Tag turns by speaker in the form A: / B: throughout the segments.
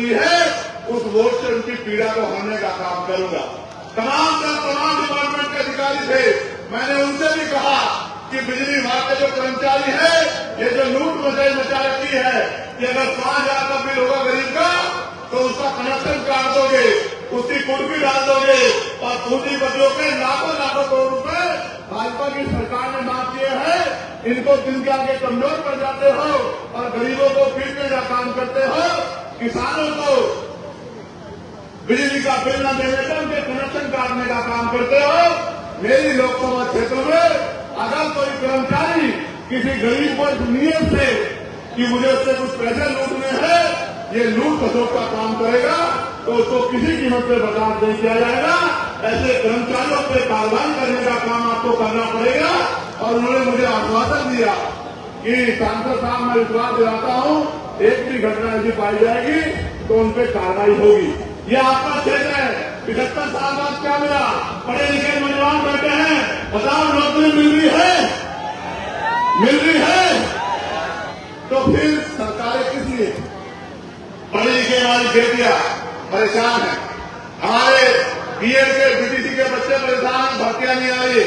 A: दी है, उस वोट से उनकी पीड़ा को हरने का काम करूंगा। तमाम डिपार्टमेंट के अधिकारी थे, मैंने उनसे भी कहा कि बिजली विभाग के जो कर्मचारी है, ये जो लूट मचा रखी है कि अगर 5,000 का बिल होगा गरीब का तो उसका कनेक्शन काट दोगे, उसकी कुर्सी डाल दोगे और पूंजीपतियों के लाखों करोड़ रुपए भाजपा की सरकार ने मांग किए हैं, इनको दिन के आगे कमजोर कर जाते हो और गरीबों को पीटने का काम करते हो। किसानों को बिजली का बिल न देने पर उनके कनेक्शन काटने का काम करते हो। मेरी लोकसभा क्षेत्र में अगर कोई कर्मचारी किसी गरीब को नियत से कि मुझे उससे कुछ पैसे लूटने हैं, ये लूट खसोट का काम करेगा तो उसको किसी कीमत पे बर्दाश्त नहीं किया जाएगा। ऐसे कर्मचारियों पे कार्रवाई करने का काम आपको करना पड़ेगा। और उन्होंने मुझे आश्वासन दिया कि सांसद साहब, मैं विश्वास दिलाता हूं, एक भी घटना ऐसी पाई जाएगी तो उन पर कार्रवाई होगी। ये आपका क्षेत्र है, 75 साल बाद क्या मिला? पढ़े लिखे नौजवान बैठे हैं, बताओ नौकरी मिल रही है? मिल रही है? तो फिर सरकारें किस लिए? पढ़े लिखे हमारी बेटियां परेशान है, हमारे बीएड के बीटीसी के बच्चे परेशान हैं, भर्तियां नहीं आ रही।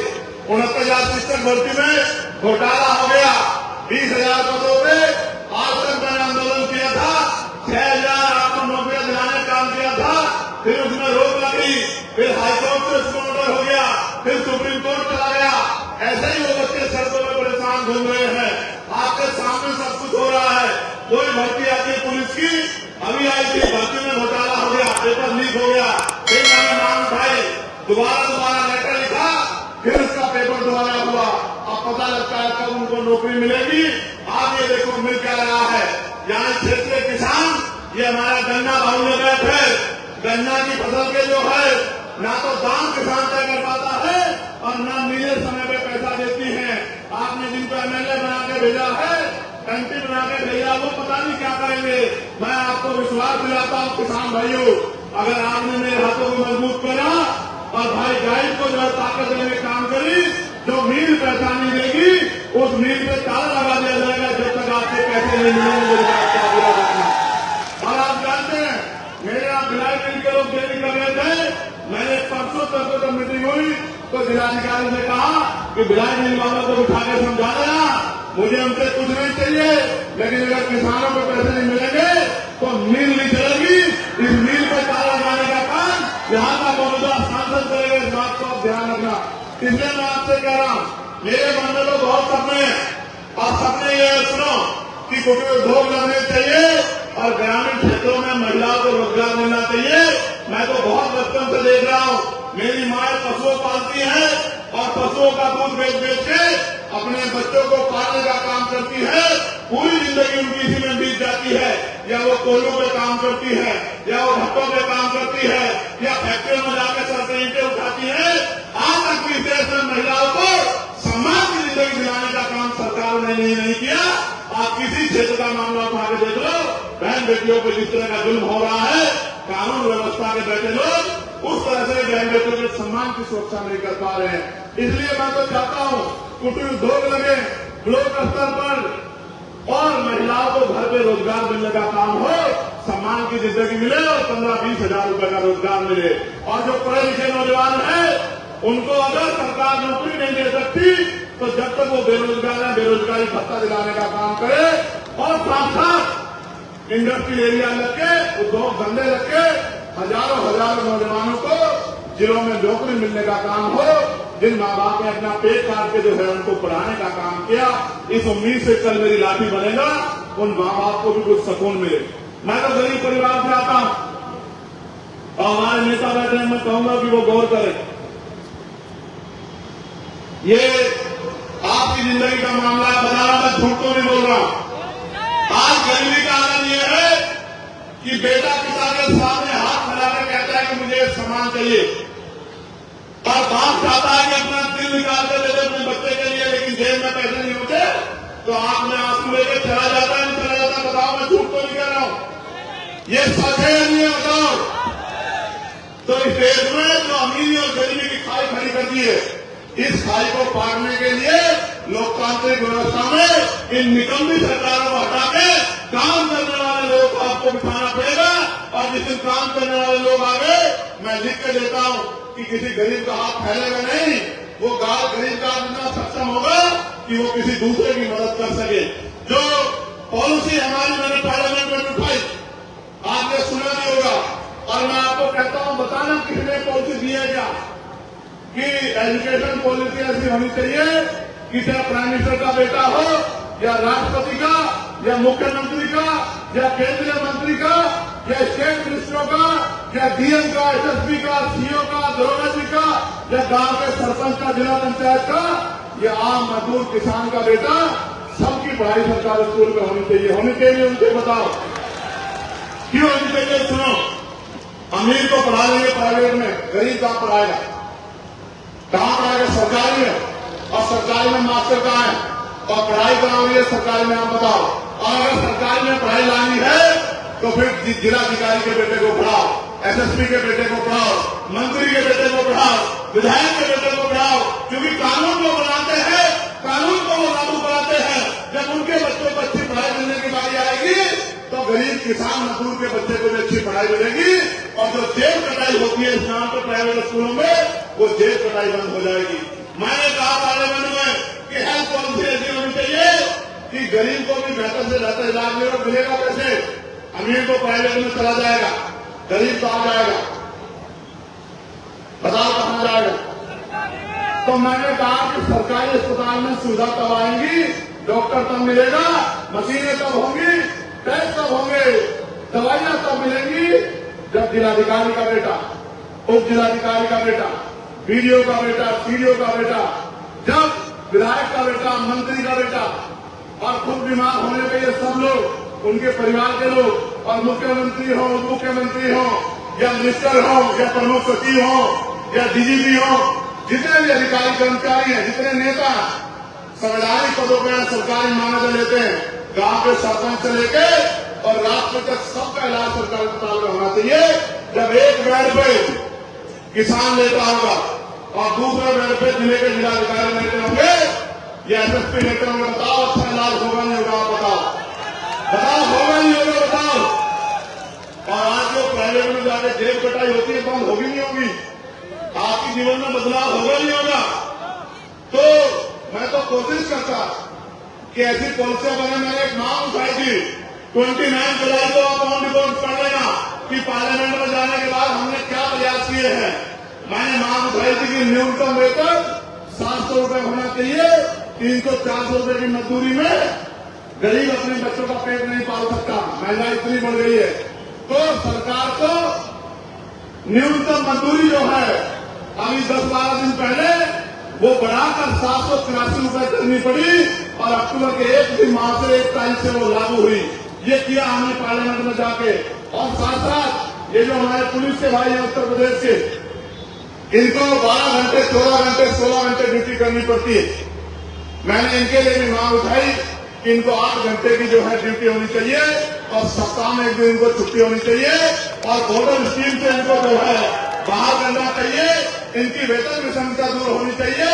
A: 69,000 शिक्षक भर्ती में घोटाला हो गया, 20,000 पदों पे आज तक मैंने आंदोलन किया था, 6,000 आपको नौकरियां दिलाने का काम किया था, फिर उसमें रोक लगी, फिर हाईकोर्ट से उसको ऑर्डर हो गया, फिर सुप्रीम कोर्ट चला गया। ऐसे ही वो बच्चे सड़कों में परेशान घूम रहे हैं। आपके सामने सब कुछ हो रहा है। कोई भर्ती आती है पुलिस की, अभी आई थी, भर्ती में घोटाला हो गया, पेपर लीक हो गया, फिर मैंने मांग उठाई, दोबारा लेटर लिखा, फिर उसका पेपर दोबारा हुआ। अब पता लगता है कब उनको नौकरी मिलेगी। आप ये देखो मिल क्या रहा है। यहाँ क्षेत्रीय किसान, ये हमारा गन्ना भाव बैठ है, गन्ना की फसल के जो है ना तो दाम किसान तय कर पाता है और ना नीले समय पे पैसा देती है। आपने जिनको एमएलए बना के भेजा है, एमपी बना के भेजा, वो पता नहीं क्या करेंगे। मैं आपको विश्वास दिलाता हूँ किसान भाइयों, अगर आपने मेरे हाथों को मजबूत करा और भाई गाइड को जो है ताकत देने में काम करी, जो मील पैसा नहीं देगी उस मील पे ताला लगा दिया जाएगा जब तक आपके पैसे नहीं मिलेंगे। और आप जानते हैं मेरे यहाँ भिलाई मिल के लोग देरी कर रहे थे, मैंने परसों तक मीटिंग हुई तो जिलाधिकारी ने कहा कि भिलाई मिल वालों को उठा के समझा देना, मुझे उनसे कुछ नहीं चाहिए, लेकिन अगर किसानों को पैसे नहीं मिलेंगे तो मिल नहीं चलेगी। इस मिल पर ताला लगाने का काम यहाँ का मौजूदा सांसद करेगा, इस बात को आप ध्यान रखना। इसलिए मैं आपसे कह रहा हूँ, मेरे मन में तो बहुत सपने हैं और सपने ये सुनो कि कुटीर उद्योग लगने चाहिए और ग्रामीण क्षेत्रों में महिलाओं को रोजगार मिलना चाहिए। मैं तो बहुत बचपन से देख रहा हूँ, मेरी माँ पशुओं पालती है और पशुओं का दूध बेच के अपने बच्चों को पालने का काम करती है। पूरी जिंदगी उनकी इसी में बीत जाती है, या वो कोयलों पे काम करती है, या वो भट्टों पे काम करती है, या फैक्ट्रियों में जाकर सर से ईंटें उठाती है। आज तक भी देश में महिलाओं को सम्मान की जिंदगी दिलाने का काम सरकार ने नहीं किया। आप किसी क्षेत्र का मामला उठा के देख लो, बहन बेटियों पर जिस तरह का जुल्म हो रहा है, कानून व्यवस्था के बैठे लोग उस तरह से बहन बेटियों के सम्मान की सुरक्षा नहीं कर पा रहे हैं। इसलिए मैं तो चाहता हूँ कुटीर उद्योग लगे ब्लॉक स्तर पर और महिलाओं को घर पे रोजगार मिलने का काम हो, सम्मान की जिंदगी मिले और 15-20 हजार रुपए का रोजगार मिले। और जो पढ़े लिखे नौजवान हैं उनको अगर सरकार नौकरी नहीं दे सकती तो जब तक वो बेरोजगार है बेरोजगारी भत्ता दिलाने का काम करे और साथ साथ इंडस्ट्रियल एरिया लग के उद्योग धंधे लग के हजारों नौजवानों को जिलों में नौकरी मिलने का काम हो। जिन माँ बाप ने अपना पेट काट के जो है उनको पढ़ाने का काम किया, इस उम्मीद से कल मेरी लाठी बनेगा, उन माँ बाप को भी कुछ सुकून मिले। मैं तो गरीब परिवार से आता हूं और हमारे नेता बैठे हैं, मैं कहूंगा कि वो गौर करें। ये आपकी जिंदगी का मामला है, बता रहा मैं झूठ तो नहीं बोल रहा हूं। आज गरीबी का आनंद ये है कि बेटा पिता के सामने हाथ फैलाकर कहता है कि मुझे सामान चाहिए और बाप चाहता है कि अपना दिल निकाल कर दे दे अपने बच्चे के लिए, लेकिन जेब में पैसे नहीं होते तो आंख में आंसू लेकर चला जाता है, नहीं चला जाता। बताओ मैं झूठ तो नहीं कह रहा हूं, ये सच है नहीं है बताओ। तो इस देश में जो अमीरी और गरीबी की खाई खड़ी कर दी है, इस खाई को पारने के लिए लोकतांत्रिक व्यवस्था में इन निकम्मी सरकारों को हटा के काम करने वाले लोगों को आपको बिठाना पड़ेगा और जिस दिन काम करने वाले लोग आ गए, मैं लिख के देता हूं कि किसी गरीब का हाथ फैलेगा नहीं। वो गरीब का इतना सक्षम होगा कि वो किसी दूसरे की मदद कर सके। जो पॉलिसी हमारी मैंने पार्लियामेंट में उठाई, आपने सुना नहीं होगा, और मैं आपको कहता हूं, बताना किसने पॉलिसी दी है क्या, कि एजुकेशन पॉलिसी ऐसी होनी चाहिए कि चाहे प्राइम मिनिस्टर का बेटा हो, या राष्ट्रपति का, या मुख्यमंत्री का, या केंद्रीय मंत्री का, या स्टेट मिनिस्टरों का, या डीएम का, एसएसपी का, सीओ का, दरोगा जी का, या गांव के सरपंच का, जिला पंचायत का, या आम मजदूर किसान का बेटा, सबकी पढ़ाई सरकारी स्कूल में होनी चाहिए। होनी चाहिए, उनसे बताओ क्यों होनी चाहिए? सुनो, अमीर को पढ़ा लेंगे प्राइवेट में, गरीब कहां पढ़ाएगा? कहां पढ़ाएगा? सरकारी में। और सरकारी में मास्टर कहां है? और पढ़ाई कराओगे सरकारी में, आप बताओ। और अगर सरकारी में पढ़ाई लानी है तो फिर जिलाधिकारी के बेटे को पढ़ाओ, एसएसपी के बेटे को पढ़ाओ, मंत्री के बेटे को पढ़ाओ, विधायक के बेटे को पढ़ाओ, क्योंकि कानून को बनाते हैं, कानून को वो लागू कराते हैं। जब उनके बच्चों को अच्छी पढ़ाई मिलने की बारी आएगी तो गरीब किसान मजदूर के बच्चे को भी अच्छी पढ़ाई मिलेगी। और जो जेब कटाई होती है इस नाम पर प्राइवेट स्कूलों में, वो जेब कटाई बंद हो जाएगी। मैंने कहा पार्लियामेंट में कि हेल्थ पॉलिसी ऐसी होनी चाहिए कि गरीब को भी बेहतर से बेहतर इलाज मिलेगा। कैसे? अमीर को प्राइवेट में चला जाएगा, गरीब कहां जाएगा? बताओ कहां जाएगा? तो मैंने कहा कि सरकारी अस्पताल में सुविधा तब आएंगी, डॉक्टर तब मिलेगा, मशीनें तब होंगी, टेस्ट तब होंगे, दवाइयां तब मिलेंगी, जब जिलाधिकारी का बेटा, उप जिलाधिकारी का बेटा, बीडीओ का बेटा, सीडीओ का बेटा, जब विधायक का बेटा, मंत्री का बेटा, और खुद बीमार होने पे ये सब लोग, उनके परिवार के लोग, और मुख्यमंत्री हो, उप मुख्यमंत्री हो, या मिनिस्टर हो, या प्रमुख सचिव हो, या डीजीपी हो, जितने भी अधिकारी कर्मचारी हैं, जितने नेता संवैधानिक पदों पर सरकारी मान्यता लेते हैं, गांव के सरपंच से लेके और राष्ट्र तक सबका इलाज सरकारी अस्पताल में होना चाहिए। जब एक बेड पे किसान लेता होगा और दूसरे बेड पे जिले के जिलाधिकारी लेते होंगे या एसएसपी लेते होंगे, बताओ अच्छा इलाज होगा नहीं होगा? बताओ होगा नहीं होगा? बताओ। और आज जो प्राइवेट में जाके जेब कटाई होती है, बंद होगी नहीं होगी? आपके जीवन में बदलाव होगा नहीं होगा? तो मैं तो कोशिश करता कि ऐसी पॉलिसियां बने। मैंने एक मांग उठाई थी 29 जुलाई को, आप ऑन रिकॉर्ड पढ़ लेना कि पार्लियामेंट में जाने के बाद हमने क्या प्रयास किए हैं। मैंने मांग उठाई थी कि न्यूनतम वेतन 700 रुपए होना चाहिए। 300-400 रुपए की मजदूरी में गरीब अपने बच्चों का पेट नहीं पाल सकता, महंगाई इतनी बढ़ गई है। तो सरकार को न्यूनतम मजदूरी जो है अभी 10-12 दिन पहले वो बढ़ाकर 783 रुपए करनी पड़ी, और अक्टूबर के 1 माह से 1 तारीख से वो लागू हुई। ये किया हमने पार्लियामेंट में जाके। और साथ साथ ये जो हमारे पुलिस के भाई हैं उत्तर प्रदेश के, इनको 12 घंटे, 14 घंटे, 16 घंटे ड्यूटी करनी पड़ती है। मैंने इनके लिए भी मांग उठाई कि इनको 8 घंटे की जो है ड्यूटी होनी चाहिए, और सप्ताह में 1 दिन इनको छुट्टी होनी चाहिए, और बॉर्डर स्कीम से इनको जो है बाहर करना चाहिए। इनकी वेतन विषमता दूर होनी चाहिए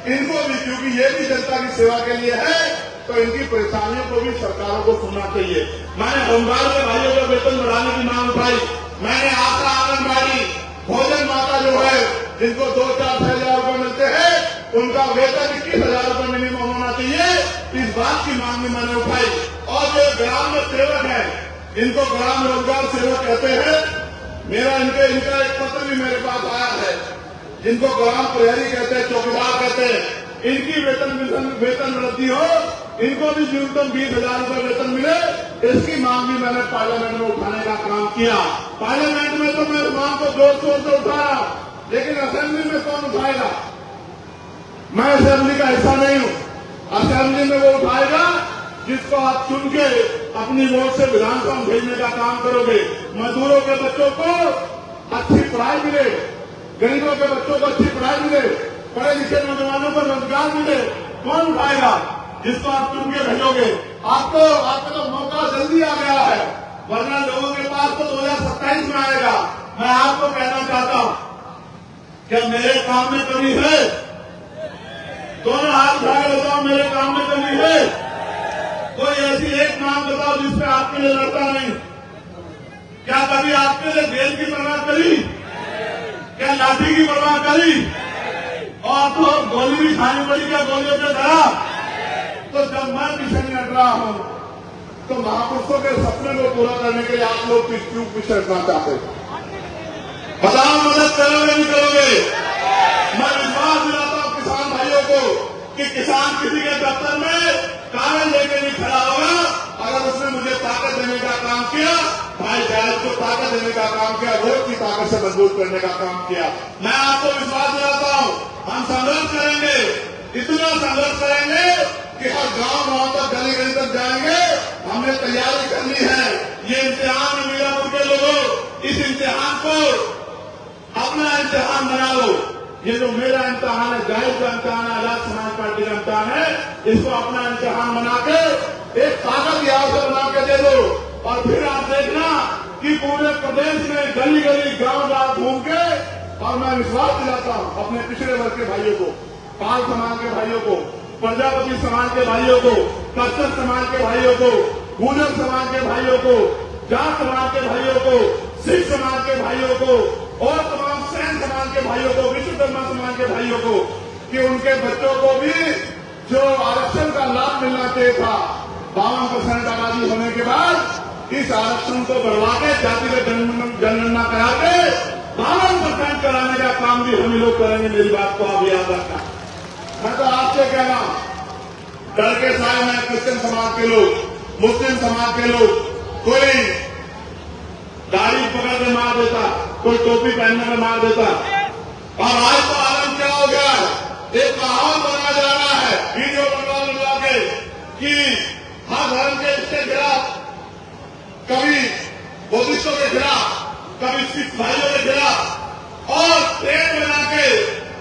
A: इनको भी, क्योंकि ये भी जनता की सेवा के लिए है, तो इनकी परेशानियों को भी सरकारों को सुनना चाहिए। मैंने होमगार्ड के भाइयों का वेतन बढ़ाने की मांग उठाई। मैंने आशा, आंगनबाड़ी, भोजन माता जो है, जिनको 2-4-6 हजार रुपए मिलते हैं, उनका वेतन 21,000 रुपए मिनिमम होना चाहिए। इस बात की मांग भी मैंने उठाई। और जो ग्राम में सेवक है, इनको ग्राम रोजगार सेवक कहते हैं। इनका एक पत्र भी मेरे पास आया है, जिनको ग्राम प्रहरी कहते हैं, चौकीदार कहते हैं। इनकी वेतन वृद्धि हो, इनको भी न्यूनतम 20,000 रुपए वेतन मिले, इसकी मांग भी मैंने पार्लियामेंट में उठाने का काम किया। पार्लियामेंट में तो मैं इस मांग को जोर शोर से उठाया, लेकिन असेंबली में कौन उठाएगा? मैं असेंबली का हिस्सा नहीं हूं। असेंबली में वो उठाएगा जिसको आप चुन के अपनी वोट से विधानसभा में भेजने का काम करोगे। मजदूरों के बच्चों को अच्छी पढ़ाई मिले, गरीबों के बच्चों को अच्छी पढ़ाई मिले, पढ़े लिखे नौजवानों को रोजगार मिले, कौन उठाएगा? जिसको आप चुन के भेजोगे। आपको तो मौका जल्दी आ गया है, वरना लोगों के पास तो 2027 में आएगा। मैं आपको कहना चाहता हूं, क्या मेरे काम में कमी है? दोनों हाथ उठा के बताओ, मेरे काम में कमी है? कोई ऐसी एक नाम बताओ जिसपे आपके लिए लड़ता नहीं। क्या कभी आपके लिए जेल की परवाह करी? क्या लाठी की परवाह करी? और तो गोली भी खानी पड़ी, क्या गोलियों से डरा? तो जब मैं पीछे नहीं हट रहा हूं तो महापुरुषों के सपने को पूरा करने के लिए आप लोग क्यों पीछे हटना चाहते? बताओ, मदद करोगे नहीं करोगे? मैं विश्वास दिलाता हूं किसान भाइयों को कि किसान किसी के दफ्तर में कागज लेके नहीं खड़ा होगा। अगर उसने मुझे ताकत देने का काम किया, भाई जायज को ताकत देने का काम किया, वोट की ताकत से मजबूत करने का काम किया, मैं आपको विश्वास दिलाता हूं हम संघर्ष करेंगे, इतना संघर्ष करेंगे कि हर गांव तक, गली गली तक जाएंगे। हमने तैयारी करनी है। ये इम्तिहान है मीरापुर के लोगों, इस इम्तिहान को अपना इम्तिहान बना लो। ये जो मेरा इम्तिहान है, जाहिर का इम्तिहान है, आजाद समाज पार्टी का इम्तिहान है, इसको अपना इम्तिहान बना के एक ताकत यहाँ से बना के दे दो। और फिर आप देखना कि पूरे प्रदेश में गली गली गांव गांव घूम के, और मैं विश्वास दिलाता हूं अपने पिछड़े वर्ग के भाइयों को, पाल समाज के भाइयों को, प्रजापति समाज के भाइयों को, कश्यप समाज के भाइयों को, गुर्जर समाज के भाइयों को, जाट समाज के भाइयों को, सिख समाज के भाइयों को और तमाम सैन समाज के भाइयों को, विश्वकर्मा समाज के भाइयों को कि उनके बच्चों को भी जो आरक्षण का लाभ मिलना चाहिए था 52% आबादी होने के बाद, इस आरक्षण को बढ़वा के जातिगत जनगणना करा के 52% कराने का काम भी हम लोग करेंगे। मेरी बात को आप याद रखना। मैं तो आपसे कह रहा हूं, डर के साए में क्रिश्चियन समाज के लोग, मुस्लिम समाज के लोग, कोई दाढ़ी पकड़ के मार देता, कोई टोपी पहनने में मार देता। और आज तो आलम क्या हो गया है, एक माहौल बना जा रहा है वीडियो बनवा के कि हर धर्म के इसके खिलाफ, कभी बुद्धिस्टों के खिलाफ, कभी सिख भाइयों के खिलाफ, और ट्रेन बना के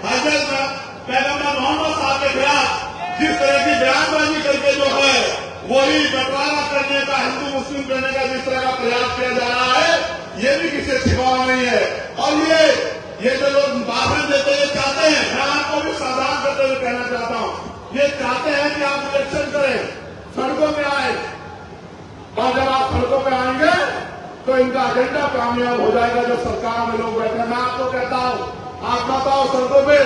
A: हजरत पैगंबर मोहम्मद साहब के खिलाफ जिस तरह की बयानबाजी करके जो है वही बंटवारा करने का, हिंदू मुस्लिम करने का जिस तरह का प्रयास किया जा रहा है, ये भी किसी छिपावा नहीं है। और ये जो लोग भाषण देते हैं, चाहते हैं, मैं आपको भी सावधान करते हुए कहना चाहता हूं, ये चाहते हैं कि आप इलेक्शन करें, सड़कों में आए, और जब आप सड़कों पे आएंगे तो इनका एजेंडा कामयाब हो जाएगा। जो सरकार में लोग बैठे, मैं आपको कहता हूं, आप बताओ सड़कों पे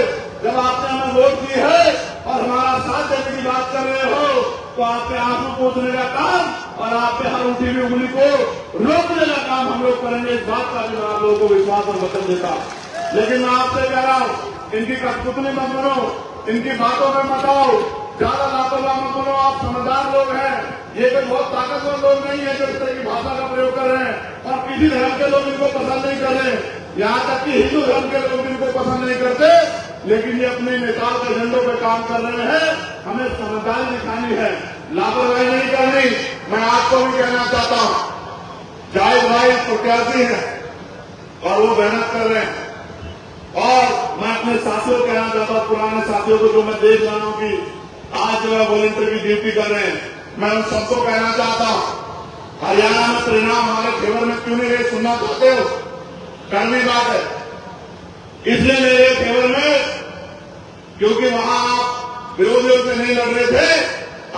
A: जब आपने हमें वोट दी है और हमारा साथ देने की बात कर रहे हो, तो आप पे आंसू पोंछने का काम और आप पे हर उठी हुई उंगली को रोकने का काम हम लोग करेंगे। इस बात का भी मैं आप लोगों को विश्वास और वचन देता। लेकिन मैं आपसे कह रहा हूं, इनकी कठपुतली मत बनो, इनकी बातों में मत आओ, ज्यादा लापरवाह मत बनो। आप समझदार लोग हैं, ये कोई बहुत ताकतवर लोग नहीं है जो इस तरह की भाषा का प्रयोग कर रहे हैं। और किसी धर्म के लोग इनको पसंद नहीं कर रहे, यहाँ तक कि हिंदू धर्म के लोग इनको पसंद नहीं करते, लेकिन ये अपने नेताओं के एजेंडों पे काम कर रहे हैं। हमें समझदारी दिखानी है, लापरवाही नहीं करनी। मैं आपको भी कहना चाहता हूं, जाहिद भाई प्रत्याशी हैं और वो मेहनत कर रहे हैं, और मैं अपने साथियों को कहना चाहता हूं, पुराने साथियों को जो मैं देख रहा हूं कि आज जो है वॉलंटियर की ड्यूटी कर रहे हैं, मैं उन सबको कहना चाहता हूं, हरियाणा में परिणाम हमारे फेवर में क्यों नहीं रहे, सुनना चाहते हो? करनी बात है, इसलिए मेरे फेवर में, क्योंकि वहां आप विरोधियों से नहीं लड़ रहे थे,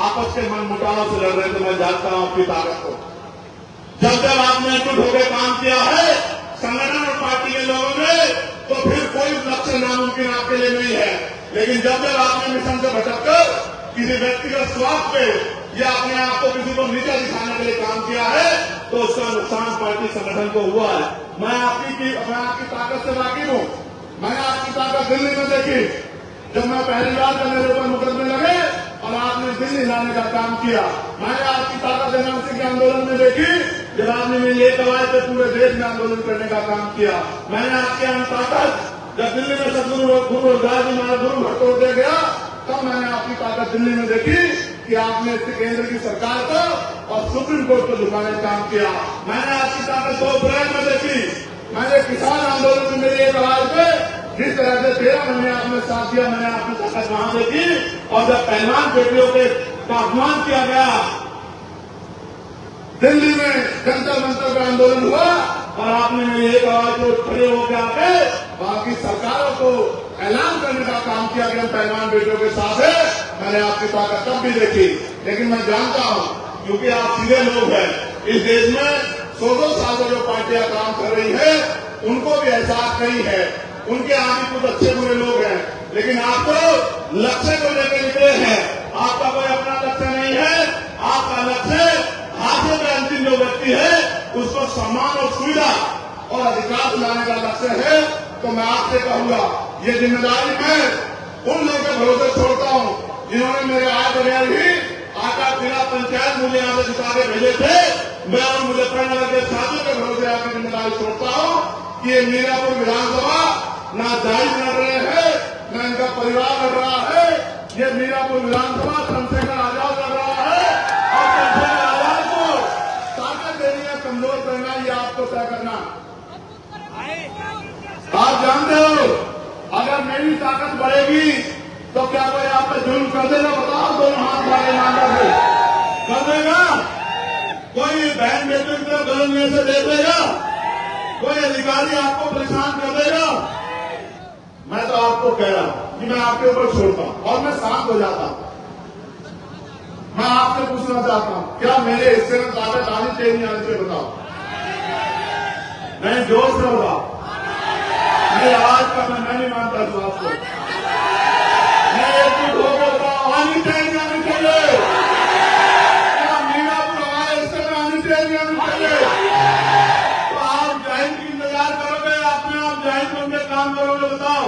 A: आपस के मन मुटाव से लड़ रहे थे। मैं जानता हूं आपकी ताकत को। जब जब आपने एकजुट होकर काम किया है संगठन और पार्टी के लोगों ने, तो फिर कोई लक्ष्य नामुमकिन आपके लिए नहीं है। लेकिन जब जब आपने मिशन से भटककर किसी व्यक्तिगत स्वार्थ पे या अपने आप को किसी को नीचा दिखाने के लिए काम किया है, तो उसका नुकसान पार्टी संगठन को हुआ है। मैं आपकी ताकत से वाकिफ हूं। मैंने आपकी ताकत दिल्ली में देखी, जब मैं पहली बार जब मेरे ऊपर मुकदमे लगे और आपने दिल्ली लाने का काम किया। मैंने आपकी ताकत देना सिंह के आंदोलन में देखी, जब आपने मेरी एक आवाज पे पूरे देश में आंदोलन करने का काम किया। मैंने आपके यहाँ ताकत जब दिल्ली में सदगुरु गुरु रविदास जी महाराज गुरु घर तोड़ दिया गया, तब मैंने आपकी ताकत दिल्ली में देखी कि आपने केंद्र की सरकार को और सुप्रीम कोर्ट को झुकाने का काम किया। मैंने आपकी ताकत दो अप्रैल में देखी। मैंने किसान आंदोलन में मेरी एक आवाज पे जिस तरह से 13 महीने आपने साथ दिया, मैंने आपकी ताकत वहां देखी। और जब पहलवान बेटियों के अपमान किया गया, दिल्ली में जंतर मंतर का आंदोलन हुआ और आपने मेरी एक आवाज को खड़े होकर आके बाकी सरकारों को ऐलान करने का काम किया गया पहलवान बेटियों के साथ है। मैंने आपकी ताकत तब भी देखी, लेकिन मैं जानता हूं क्योंकि आप सीधे लोग हैं, इस देश में 100 साल से जो पार्टियां काम कर रही है उनको भी एहसास नहीं है। उनके आगे कुछ अच्छे बुरे लोग हैं, लेकिन आप तो लक्ष्य को लेकर निकले हैं। आपका कोई अपना लक्ष्य नहीं है। आपका लक्ष्य हासिल में अंतिम जो व्यक्ति है उसको सम्मान और सुविधा और अधिकार दिलाने का लक्ष्य है। तो मैं आपसे कहूंगा, ये जिम्मेदारी मैं उन लोगों के भरोसे छोड़ता हूं जिन्होंने मेरे आए बगैर ही आकर जिला पंचायत मुझे यहाँ से जिता के भेजे थे। मैं और मुजफ्फरनगर के साथियों के भरोसे आपकी जिम्मेदारी छोड़ता हूं कि ये मीरापुर विधानसभा ना जायज लड़ रहे हैं, न इनका परिवार लड़ रहा है। ये मीरापुर विधानसभा चंद्रशेखर आजाद लड़ रहा है और चंद्रशेखर आजाद को ताकत देनी है, कमजोर करना, ये आपको तय करना। आप जानते हो, अगर मेरी ताकत बढ़ेगी तो क्या कोई आप पे जुल्म कर देगा? बताओ, दोनों हाथ मारे नाम से कर देगा? कोई बहन बेटे को गलत में से दे देगा? कोई अधिकारी आपको परेशान कर देगा? मैं तो आपको कह रहा हूं कि मैं आपके ऊपर छोड़ता हूं और मैं शांत हो जाता हूं। मैं आपसे पूछना चाहता हूं, क्या मेरे हिस्से में ताकत आनी चाहिए नहीं आनी चाहिए? बताओ। मैं जोर से होगा, मैं आज का मैं नहीं मानता हूं आपको। मैं एकजुट होकर बताओ, आनी चाहिए आनी चाहिए? क्या मीरापुर हमारे हिस्से में आनी चाहिए आनी चाहिए? तो आप जाहिर की इंतजार करोगे, अपने आप जाहिर बन के काम करोगे? बताओ।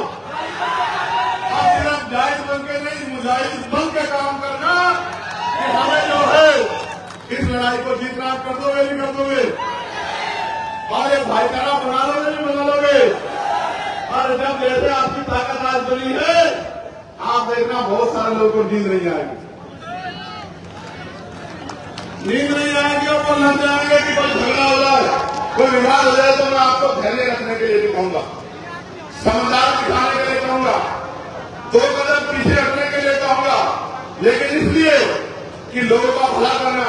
A: आप सिर्फ जाहिर बन के नहीं, मुजाहिद बन के काम करना कि हमें जो है इस लड़ाई को जीतना। कर दोगे नहीं कर दोगे? और ये भाईचारा बना लोगे नहीं बना लोगे? और जब जैसे आपकी ताकत आज बनी है, आप देखना बहुत सारे लोगों को नींद नहीं आएगी, नींद नहीं आएगी और वो लग जाएंगे कि कोई झगड़ा हो जाए, कोई विवाद हो जाए। तो मैं आपको धैर्य रखने के लिए भी कहूंगा, समझदार दिखाने के लिए कहूंगा, 2 कदम पीछे हटने के लिए कहूंगा, लेकिन इसलिए कि लोगों का भला करना,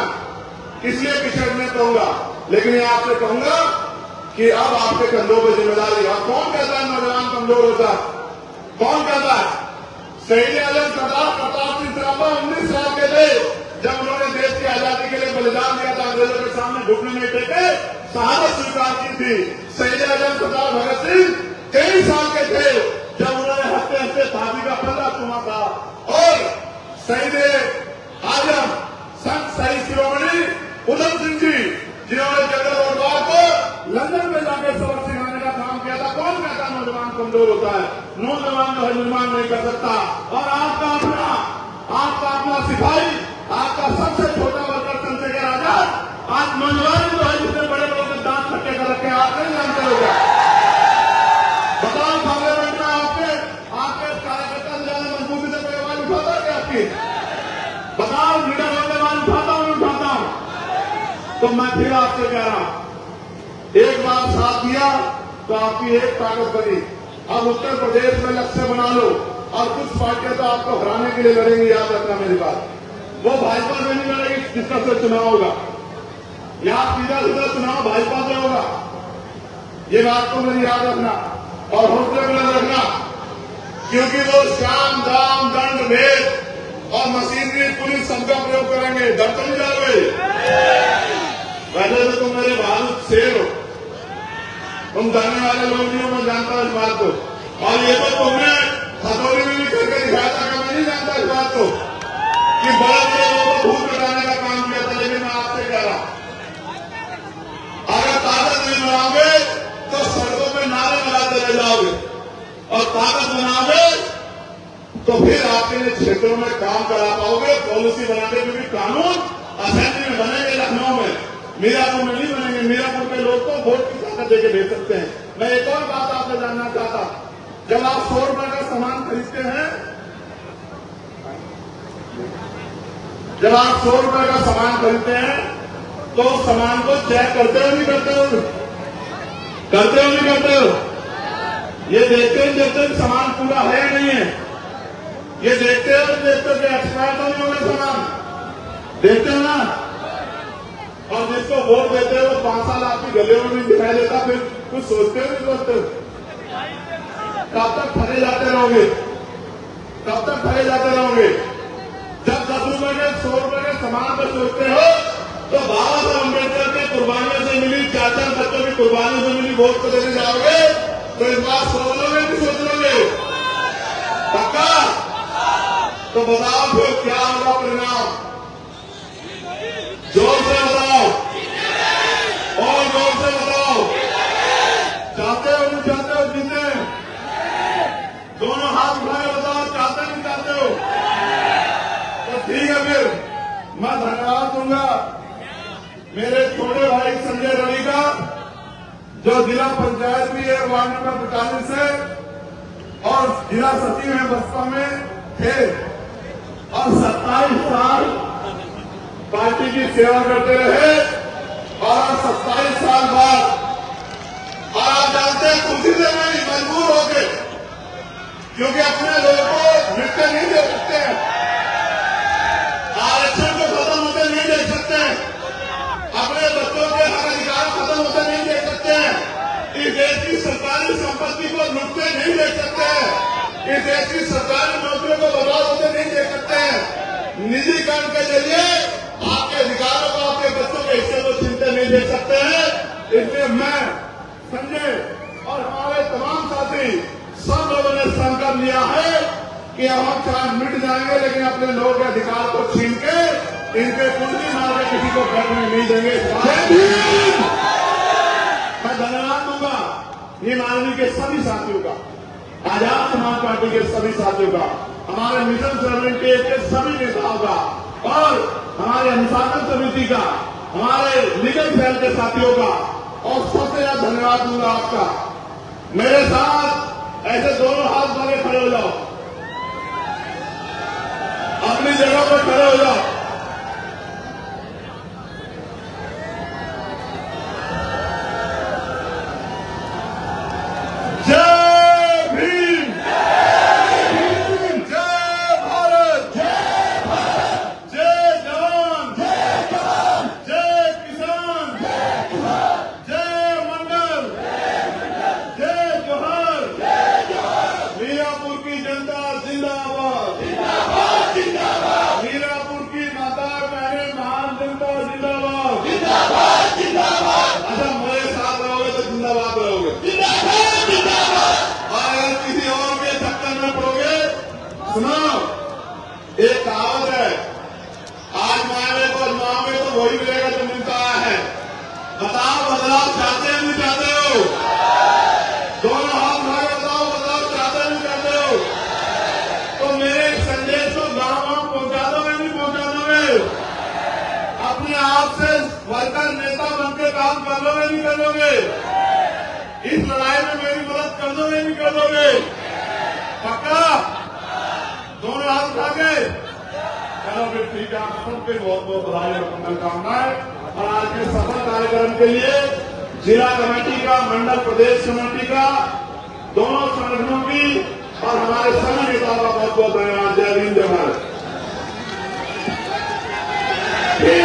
A: इसलिए पीछे हटने कहूंगा। लेकिन ये आपसे कहूंगा कि अब आपके कंधों पर जिम्मेदारी है। कौन कहता है नौजवान कमजोर होता है? कौन कहता है? शहीद आजम सरदार प्रताप सिंह सराभा 19 साल के थे जब उन्होंने देश की आजादी के लिए बलिदान दिया था। अंग्रेजों के सामने घुटने नहीं टेके, शहादत स्वीकार की थी। शहीद आजम सरदार भगत सिंह 23 साल के थे जब उन्होंने हंसते हंसते फांसी का फंदा चुमा था। और शहीद आजम संत शहीद शिरोमणि उधम सिंह जी, जिन्होंने जनरल वॉरवार को लंदन में जाकर सबक सिखाने का काम किया था। कौन कहता नौजवान कमजोर होता है? नौजवान जो है निर्माण नहीं कर सकता। और आपका अपना सिपाही, आपका सबसे छोटा वर्कर चंद्रशेखर आजाद आज नौजवान जो है जितने बड़े लोगों के दांत खट्टे कर रखे हैं, आप नहीं जानते हो क्या? बताओ, पार्लियामेंट में आपके कार्यकर्ता से ज्यादा मजबूती से कोई आवाज उठाता है क्या आपकी? बताओ, लीडर होने वाली उठाता हूं नहीं उठाता हूं? तो मैं फिर आपसे कह रहा हूं, एक बार साथ दिया तो आपकी एक ताकत बनी। अब उत्तर प्रदेश में लक्ष्य बना लो, और कुछ पार्टियां तो आपको हराने के लिए लड़ेंगी। याद रखना मेरी बात, वो भाजपा से नहीं लड़ेगी जिसका से चुनाव होगा। यहाँ सीधा सीधा चुनाव भाजपा से होगा, ये बात को मेरी याद रखना और हौसले में रखना, क्योंकि वो शाम दाम दंड भेद और मशीनरी पुलिस सबका प्रयोग करेंगे। डर तो नहीं जाओगे? वैसे तो तुम मेरे बहादुर शेर हो, तुम डरने वाले लोग नहीं हो, मैं जानता हूं इस बात को। और ये तो तुमने खतौली में भी करके दिखाया था कि मैं नहीं जानता इस बात को कि बड़े बड़े लोगों को भूत बिठाने का काम किया था। लेकिन मैं आपसे कह रहा हूं, अगर ताकत नहीं बनाओगे तो सड़कों में नारे लगाते रह जाओगे, और ताकत बनाओगे तो फिर आपके लिए क्षेत्रों में काम करा पाओगे, पॉलिसी बनाने के भी कानून असेंबली में बनेंगे। लखनऊ में, मीरापुर में नहीं बनेंगे। मीरापुर के लोग तो वोट की ताकत देके भेज सकते हैं। मैं एक और बात आपसे जानना चाहता, जब आप 100 रुपए का सामान खरीदते हैं, जब आप 100 रुपए का सामान खरीदते हैं तो सामान को चेक करते हो नहीं करते हो? करते हो नहीं करते हो? ये देखते हो सामान पूरा है या नहीं है? ये देखते हो कि एक्सपायर तो नहीं होगा सामान? देखते हो ना? और जिसको वोट देते हो वो 5 साल आपकी गले में भी दिखाई देता, फिर कुछ सोचते हो नहीं सोचते हो? कब तक ठगे जाते रहोगे? कब तक ठगे जाते रहोगे? जब 10 रुपए के 100 रुपए के सामान पर सोचते हो तो बाबा साहब अम्बेडकर के कुर्बानियों से नहीं मिली, 4-4 बच्चों की कुर्बानी से मिली वोट को देने जाओगे तो इस बात सोच लोगे नहीं सोच लोगे? पक्का? तो बताओ फिर क्या होगा परिणाम? जोर से बताओ और जोर से बताओ। चाहते हो नहीं चाहते हो जीते? दोनों हाथ उठा के बताओ, चाहते नहीं चाहते हो? तो ठीक है, फिर मैं धन्यवाद दूंगा मेरे छोटे भाई संजय रवि का, जो जिला पंचायत भी है वार्ड नंबर 45 से और जिला सचिव है बसपा में थे और 27 साल पार्टी की सेवा करते रहे और 27 साल बाद और आप जानते हैं खुशी से नहीं मजबूर हो गए, क्योंकि अपने लोगों को मृत्यु नहीं दे सकते हैं, आरक्षण को खत्म होते नहीं देख सकते हैं, अपने बच्चों के हक अधिकार खत्म होते नहीं देख सकते हैं, इस देश की सरकारी संपत्ति को लूटते नहीं देख सकते हैं, इस देश की सरकारी नौकरियों को बर्बाद होते नहीं देख सकते हैं, निजीकरण के जरिए आपके अधिकारों को, आपके बच्चों के हिस्से को छीनते नहीं देख सकते हैं। इसलिए मैं, संजय और हमारे तमाम साथी सब लोगों ने संकल्प लिया है कि अब हम चाहे मिट जाएंगे लेकिन अपने लोगों के अधिकार को छीन के इनके कुंडली मार के किसी को बैठने नहीं देंगे। मैं धन्यवाद दूंगा ये माननीय के सभी साथियों का, आजाद समाज पार्टी के सभी साथियों का, हमारे मिशन 78 के सभी नेताओं का और हमारे अनुशासन समिति का, हमारे लीगल सेल के साथियों का, और सबसे ज्यादा धन्यवाद दूंगा आपका। मेरे साथ ऐसे दोनों हाथ मारे खड़े हो जाओ, अपनी जगह पर खड़े हो जाओ। जय भीम, जय भारत, जय जवान, जय किसान, जय मंडल, जय जोहर, मीरापुर की जनता जिंदाबाद, मीरापुर की माता बहने महान जनता जिंदाबाद, अच्छा मेरे साथ रहोगे तो जिंदाबाद रहोगे, और किसी और के चक्कर में पड़ोगे। सुनो, एक कहावत है, आज मांगे तो मांगे तो वही मिलेगा जो मिलता है। बताओ बदलाव चाहते हैं नहीं चाहते हो? दोनों हाथ उठा के बताओ बदलाव चाहते हैं नहीं चाहते हो? तो मेरे संदेश को गांव पहुंचा दोगे नहीं पहुंचा दोगे? अपने आप से वर्कर नेता बनकर काम कर लोगे नहीं कर लोगे? इस लड़ाई में मेरी मदद कर दोगे नहीं कर दोगे? पक्का? दोनों हाथ उठा के चलो फिर ठीक है, आप सबके बहुत बहुत बधाई और शुभकामनाएं। और आज के सफल कार्यक्रम के लिए जिला कमेटी का, मंडल प्रदेश कमेटी का, दोनों संगठनों की और हमारे सभी नेताओं का बहुत बहुत धन्यवाद। जय हिंद, जय भारत।